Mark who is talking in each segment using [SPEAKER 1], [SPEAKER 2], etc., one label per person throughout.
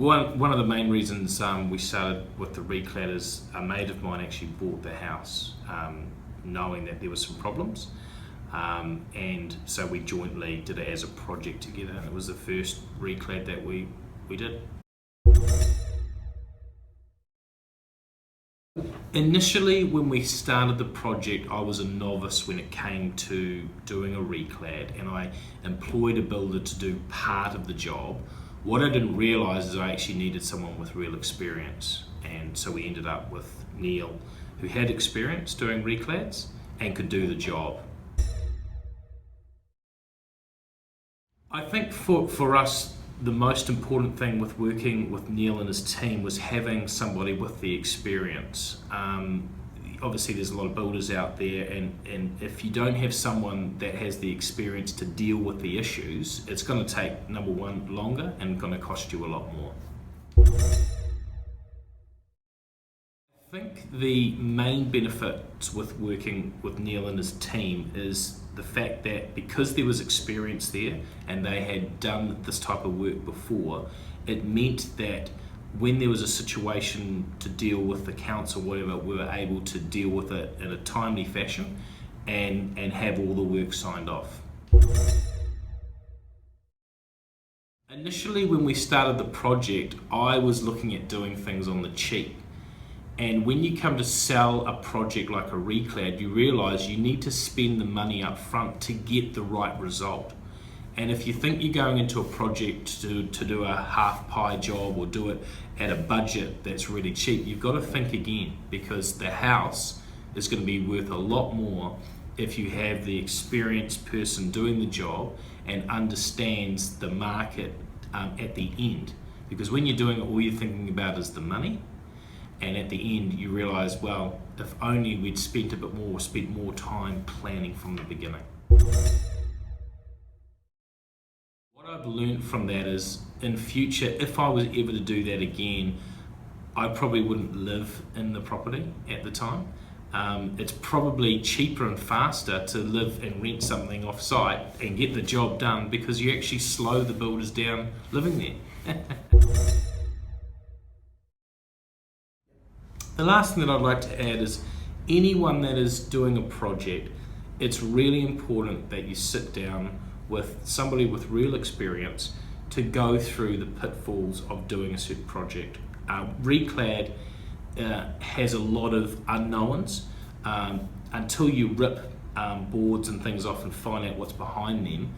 [SPEAKER 1] One of the main reasons we started with the reclad is a mate of mine actually bought the house knowing that there were some problems, and so we jointly did it as a project together, and it was the first reclad that we did. Initially, when we started the project, I was a novice when it came to doing a reclad, and I employed a builder to do part of the job. What I didn't realise is I actually needed someone with real experience, and so we ended up with Neil, who had experience doing reclads and could do the job. I think for us, the most important thing with working with Neil and his team was having somebody with the experience. Obviously there's a lot of builders out there, and if you don't have someone that has the experience to deal with the issues, it's going to take, number one, longer and going to cost you a lot more. I think the main benefits with working with Neil and his team is the fact that because there was experience there and they had done this type of work before, it meant that when there was a situation to deal with the council, whatever, we were able to deal with it in a timely fashion and have all the work signed off. Initially, when we started the project, I was looking at doing things on the cheap. And when you come to sell a project like a reclad, you realise you need to spend the money up front to get the right result. And if you think you're going into a project to do a half pie job or do it at a budget that's really cheap, you've got to think again, because the house is going to be worth a lot more if you have the experienced person doing the job and understands the market at the end. Because when you're doing it, all you're thinking about is the money. And at the end, you realise, well, if only we'd spent a bit more, spent more time planning from the beginning. What I've learned from that is, in future, if I was ever to do that again, I probably wouldn't live in the property at the time. It's probably cheaper and faster to live and rent something off-site and get the job done, because you actually slow the builders down living there. The last thing that I'd like to add is, anyone that is doing a project, it's really important that you sit down with somebody with real experience to go through the pitfalls of doing a certain project. Reclad has a lot of unknowns. Until you rip boards and things off and find out what's behind them,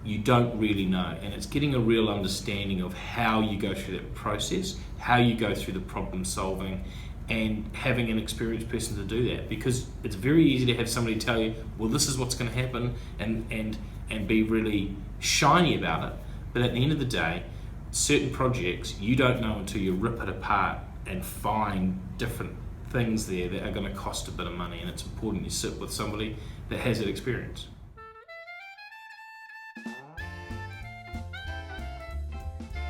[SPEAKER 1] you don't really know. And it's getting a real understanding of how you go through that process, how you go through the problem solving, and having an experienced person to do that, because it's very easy to have somebody tell you, well, this is what's going to happen, and be really shiny about it. But at the end of the day, certain projects you don't know until you rip it apart and find different things there that are going to cost a bit of money, and it's important you sit with somebody that has that experience.